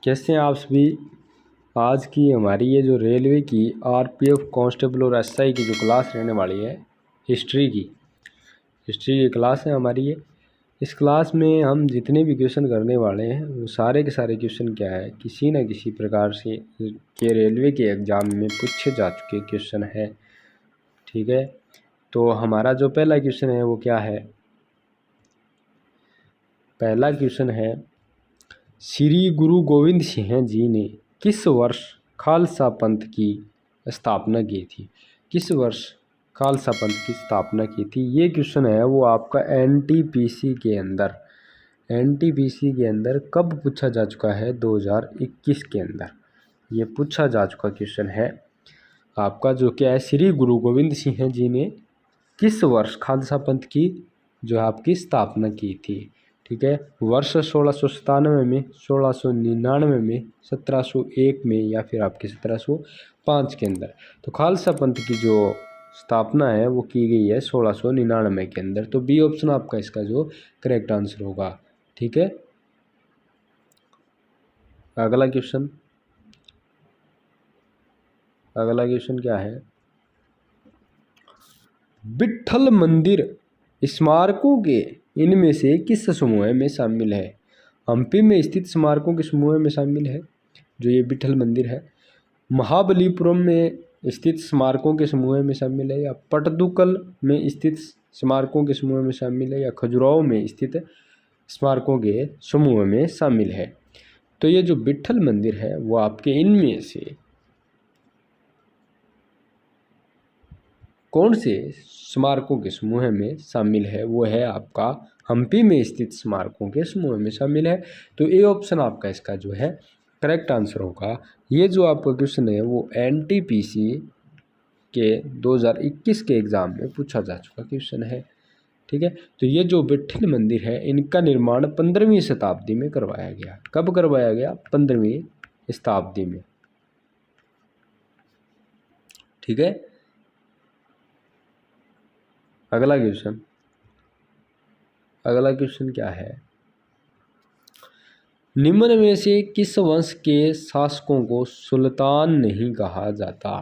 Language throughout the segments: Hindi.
कैसे हैं आप सभी। आज की हमारी ये जो रेलवे की आरपीएफ कांस्टेबल और एसआई की जो क्लास रहने वाली है, हिस्ट्री की क्लास है हमारी ये। इस क्लास में हम जितने भी क्वेश्चन करने वाले हैं वो सारे के सारे क्वेश्चन क्या है, किसी न किसी प्रकार से के रेलवे के एग्ज़ाम में पूछे जा चुके क्वेश्चन है। ठीक है, तो हमारा जो पहला क्वेश्चन है वो क्या है। पहला क्वेश्चन है, श्री गुरु गोविंद सिंह जी ने किस वर्ष खालसा पंथ की स्थापना की थी। किस वर्ष खालसा पंथ की स्थापना की थी, ये क्वेश्चन है वो आपका एनटीपीसी के अंदर कब पूछा जा चुका है, 2021 के अंदर ये पूछा जा चुका क्वेश्चन है आपका, जो क्या है, श्री गुरु गोविंद सिंह जी ने किस वर्ष खालसा पंथ की जो आपकी स्थापना की थी। ठीक है, वर्ष 1697 में, 1699 में, 1701 में या फिर आपके 1705 के अंदर। तो खालसा पंथ की जो स्थापना है वो की गई है 1699 के अंदर। तो बी ऑप्शन आपका इसका जो करेक्ट आंसर होगा। ठीक है, अगला क्वेश्चन क्या है, विट्ठल मंदिर स्मारकों के इनमें से किस समूह में शामिल है। हम्पी में स्थित स्मारकों के समूह में शामिल है जो ये विट्ठल मंदिर है, महाबलीपुरम में स्थित स्मारकों के समूह में शामिल है, या पटदुकल में स्थित स्मारकों के समूह में शामिल है, या खजुराहो में स्थित स्मारकों के समूह में शामिल है। तो ये जो विट्ठल मंदिर है वो आपके इनमें से कौन से स्मारकों के समूह में शामिल है, वो है आपका हम्पी में स्थित स्मारकों के समूह में शामिल है। तो ए ऑप्शन आपका इसका जो है करेक्ट आंसर होगा। ये जो आपका क्वेश्चन है वो एनटीपीसी के 2021 के एग्ज़ाम में पूछा जा चुका क्वेश्चन है। ठीक है, तो ये जो विट्ठल मंदिर है इनका निर्माण 15वीं शताब्दी में करवाया गया। कब करवाया गया, 15वीं शताब्दी में। ठीक है, अगला क्वेश्चन क्या है, निम्न में से किस वंश के शासकों को सुल्तान नहीं कहा जाता।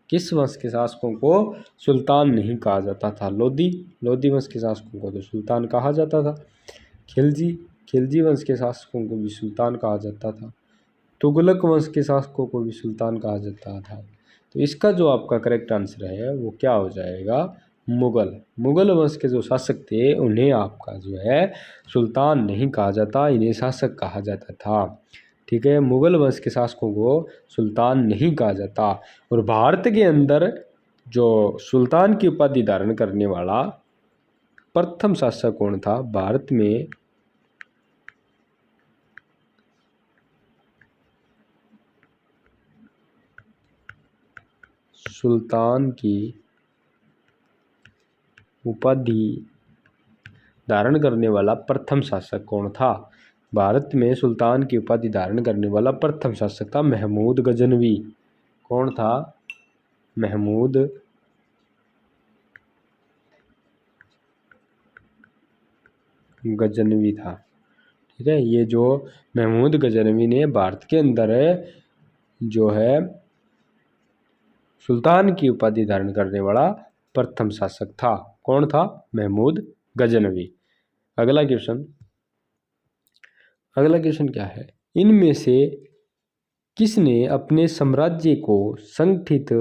किस वंश के शासकों को सुल्तान नहीं कहा जाता था। लोधी वंश के शासकों को तो सुल्तान कहा जाता था। खिलजी वंश के शासकों को भी सुल्तान कहा जाता था। तुगलक वंश के शासकों को भी सुल्तान कहा जाता था। तो इसका जो आपका करेक्ट आंसर है वो क्या हो जाएगा, मुगल वंश के जो शासक थे उन्हें आपका जो है सुल्तान नहीं कहा जाता, इन्हें शासक कहा जाता था। ठीक है, मुगल वंश के शासकों को सुल्तान नहीं कहा जाता। और भारत के अंदर जो सुल्तान की उपाधि धारण करने वाला प्रथम शासक कौन था, भारत में सुल्तान की उपाधि धारण करने वाला प्रथम शासक कौन था। भारत में सुल्तान की उपाधि धारण करने वाला प्रथम शासक था महमूद गजनवी। कौन था, महमूद गजनवी था। ठीक है, ये जो महमूद गजनवी ने भारत के अंदर जो है सुल्तान की उपाधि धारण करने वाला प्रथम शासक था। कौन था, महमूद गजनवी। अगला क्वेश्चन क्या है, इनमें से किसने अपने साम्राज्य को संगठित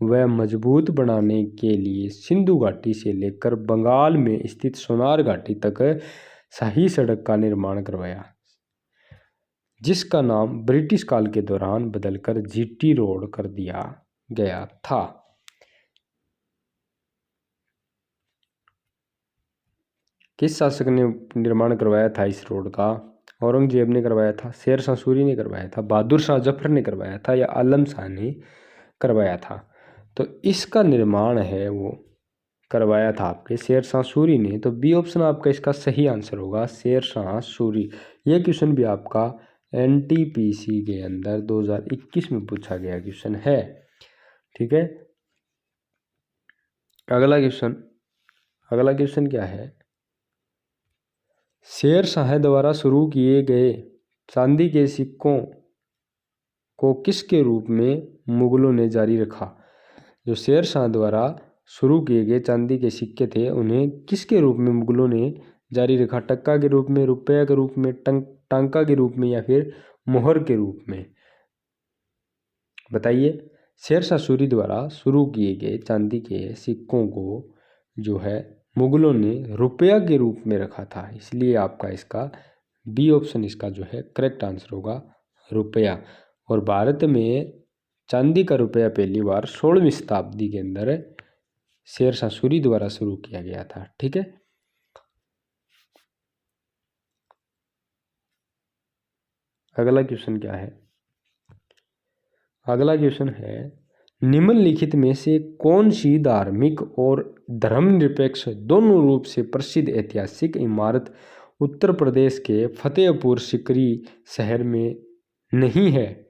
व मजबूत बनाने के लिए सिंधु घाटी से लेकर बंगाल में स्थित सोनार घाटी तक शाही सड़क का निर्माण करवाया, जिसका नाम ब्रिटिश काल के दौरान बदलकर जीटी रोड कर दिया गया था। किस शासक ने निर्माण करवाया था इस रोड का। औरंगजेब ने करवाया था, शेर शाह सूरी ने करवाया था, बहादुर शाह जफर ने करवाया था, या आलम शाह ने करवाया था। तो इसका निर्माण है वो करवाया था आपके शेर शाह सूरी ने। तो बी ऑप्शन आपका इसका सही आंसर होगा, शेर शाह सूरी। ये क्वेश्चन भी आपका एनटीपीसी के अंदर 2021 में पूछा गया क्वेश्चन है। ठीक है, अगला क्वेश्चन क्या है, शेर शाह द्वारा शुरू किए गए चांदी के सिक्कों को किसके रूप में मुगलों ने जारी रखा? जो शेर शाह द्वारा शुरू किए गए चांदी के सिक्के थे उन्हें किसके रूप में मुगलों ने जारी रखा? टक्का के रूप में, रुपया के रूप में, टांका के रूप में या फिर मोहर के रूप में? बताइए। शेर शाह सूरी द्वारा शुरू किए गए चांदी के सिक्कों को जो है मुगलों ने रुपया के रूप में रखा था, इसलिए आपका इसका बी ऑप्शन इसका जो है करेक्ट आंसर होगा, रुपया। और भारत में चांदी का रुपया पहली बार 16वीं शताब्दी के अंदर शेर शाह सूरी द्वारा शुरू किया गया था। ठीक है, अगला क्वेश्चन क्या है? अगला क्वेश्चन है, निम्नलिखित में से कौन सी धार्मिक और धर्मनिरपेक्ष दोनों रूप से प्रसिद्ध ऐतिहासिक इमारत उत्तर प्रदेश के फतेहपुर सीकरी शहर में नहीं है?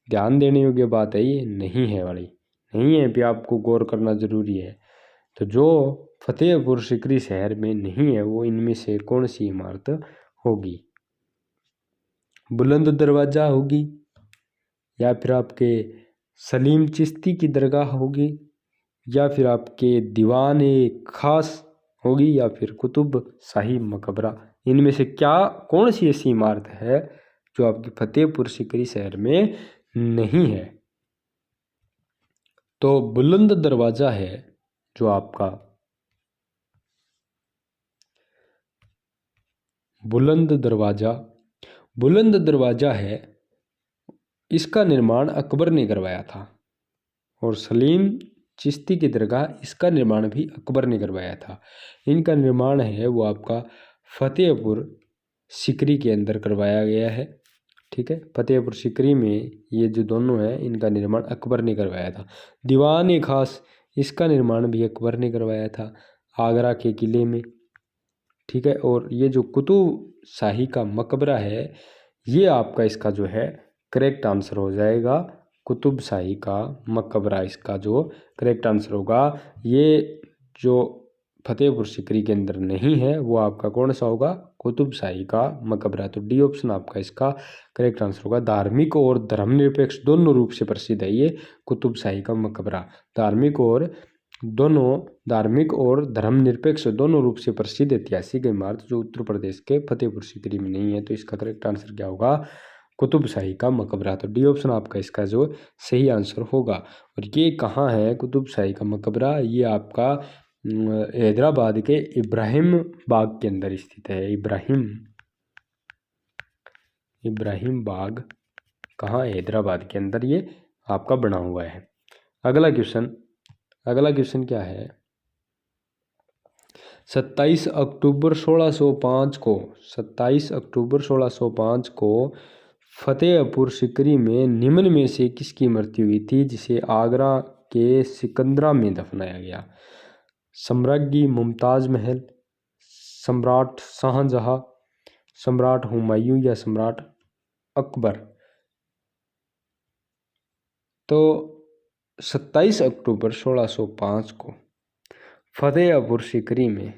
ध्यान देने योग्य बात है, ये नहीं है वाली, नहीं है भी आपको गौर करना जरूरी है। तो जो फतेहपुर सीकरी शहर में नहीं है वो इनमें से कौन सी इमारत होगी? बुलंद दरवाजा होगी, या फिर आपके सलीम चिश्ती की दरगाह होगी, या फिर आपके दीवान खास होगी, या फिर कुतुब शाही मकबरा? इनमें से क्या कौन सी ऐसी इमारत है जो आपकी फतेहपुर सीकरी शहर में नहीं है? तो बुलंद दरवाजा है जो आपका बुलंद दरवाजा है, इसका निर्माण अकबर ने करवाया था। और सलीम चिश्ती की दरगाह, इसका निर्माण भी अकबर ने करवाया था। इनका निर्माण है वो आपका फतेहपुर सीकरी के अंदर करवाया गया है। ठीक है, फतेहपुर सीकरी में ये जो दोनों हैं इनका निर्माण अकबर ने करवाया था। दीवान खास, इसका निर्माण भी अकबर ने करवाया था आगरा के किले में। ठीक है, और ये जो कुतुब शाही का मकबरा है ये आपका इसका जो है करेक्ट आंसर हो जाएगा, कुतुब शाही का मकबरा इसका जो करेक्ट आंसर होगा। ये जो फतेहपुर सीकरी के अंदर नहीं है वो आपका कौन सा होगा? कुतुब शाही का मकबरा। तो डी ऑप्शन आपका इसका करेक्ट आंसर होगा। धार्मिक और धर्मनिरपेक्ष दोनों रूप से प्रसिद्ध है ये कुतुब शाही का मकबरा। धार्मिक और धर्मनिरपेक्ष दोनों रूप से प्रसिद्ध ऐतिहासिक इमारत जो उत्तर प्रदेश के फतेहपुर सीकरी में नहीं है, तो इसका करेक्ट आंसर क्या होगा? कुतुब शाही का मकबरा। तो डी ऑप्शन आपका इसका जो सही आंसर होगा। और ये कहाँ है कुतुब शाही का मकबरा? ये आपका हैदराबाद के इब्राहिम बाग के अंदर स्थित है। इब्राहिम बाग कहाँ? हैदराबाद के अंदर ये आपका बना हुआ है। अगला क्वेश्चन क्या है? 27 अक्टूबर 1605 को फतेहपुर सीकरी में निम्न में से किसकी मृत्यु हुई थी जिसे आगरा के सिकंदरा में दफनाया गया? सम्राज्ञी मुमताज महल, सम्राट शाहजहां, सम्राट हुमायूं या सम्राट अकबर? तो 27 अक्टूबर 1605 को फतेहपुर सीकरी में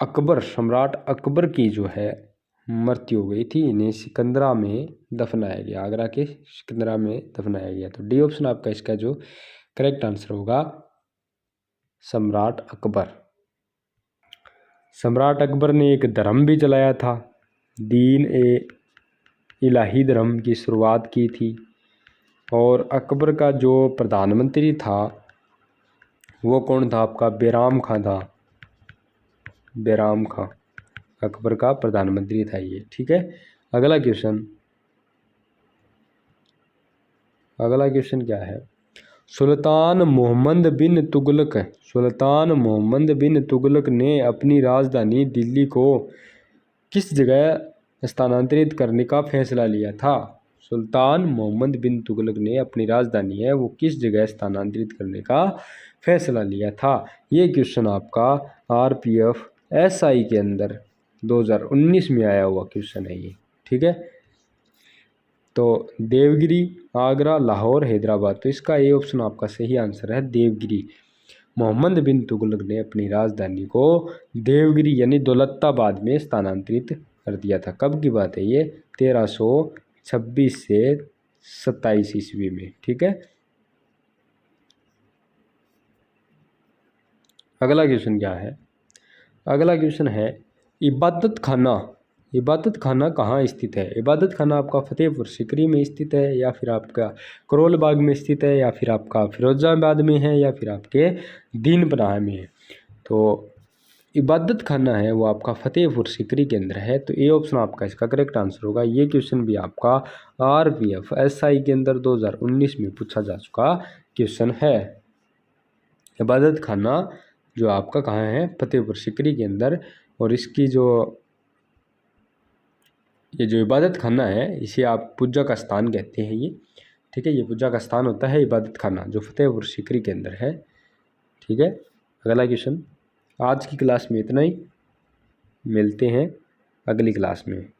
सम्राट अकबर की जो है मृत्यु हो गई थी। इन्हें सिकंदरा में दफनाया गया, आगरा के सिकंदरा में दफनाया गया। तो डी ऑप्शन आपका इसका जो करेक्ट आंसर होगा, सम्राट अकबर। सम्राट अकबर ने एक धर्म भी चलाया था, दीन ए इलाही धर्म की शुरुआत की थी। और अकबर का जो प्रधानमंत्री था वो कौन था? आपका बैराम खां था। बैराम खां अकबर का प्रधानमंत्री था ये। ठीक है, अगला क्वेश्चन क्या है? सुल्तान मोहम्मद बिन तुगलक ने अपनी राजधानी दिल्ली को किस जगह स्थानांतरित करने का फैसला लिया था? सुल्तान मोहम्मद बिन तुगलक ने अपनी राजधानी है वो किस जगह स्थानांतरित करने का फैसला लिया था? ये क्वेश्चन आपका RPF SI के अंदर 2019 में आया हुआ क्वेश्चन है ये। ठीक है, तो देवगिरी, आगरा, लाहौर, हैदराबाद। तो इसका ये ऑप्शन आपका सही आंसर है देवगिरी। मोहम्मद बिन तुगलक ने अपनी राजधानी को देवगिरी यानी दौलताबाद में स्थानांतरित कर दिया था। कब की बात है ये? 1326 से 27 ईस्वी में। ठीक है, अगला क्वेश्चन क्या है? अगला क्वेश्चन है इबादत खाना। इबादत खाना कहाँ स्थित है? इबादत खाना आपका फतेहपुर सीकरी में स्थित है, या फिर आपका करोल बाग में स्थित है, या फिर आपका फिरोजाबाद में है, या फिर आपके दीन पनाह में है। तो इबादत खाना है वो आपका फतेहपुर सीकरी के अंदर है। तो ए ऑप्शन आपका इसका करेक्ट आंसर होगा। ये क्वेश्चन भी आपका RPF SI के अंदर 2019 में पूछा जा चुका क्वेश्चन है। इबादत खाना जो आपका कहाँ है? फतेहपुर सीकरी के अंदर। और इसकी जो ये जो इबादत खाना है इसे आप पूजा का स्थान कहते हैं ये। ठीक है, ये पूजा का स्थान होता है इबादत खाना जो फतेहपुर सीकरी के अंदर है। ठीक है, अगला क्वेश्चन। आज की क्लास में इतना ही, मिलते हैं अगली क्लास में।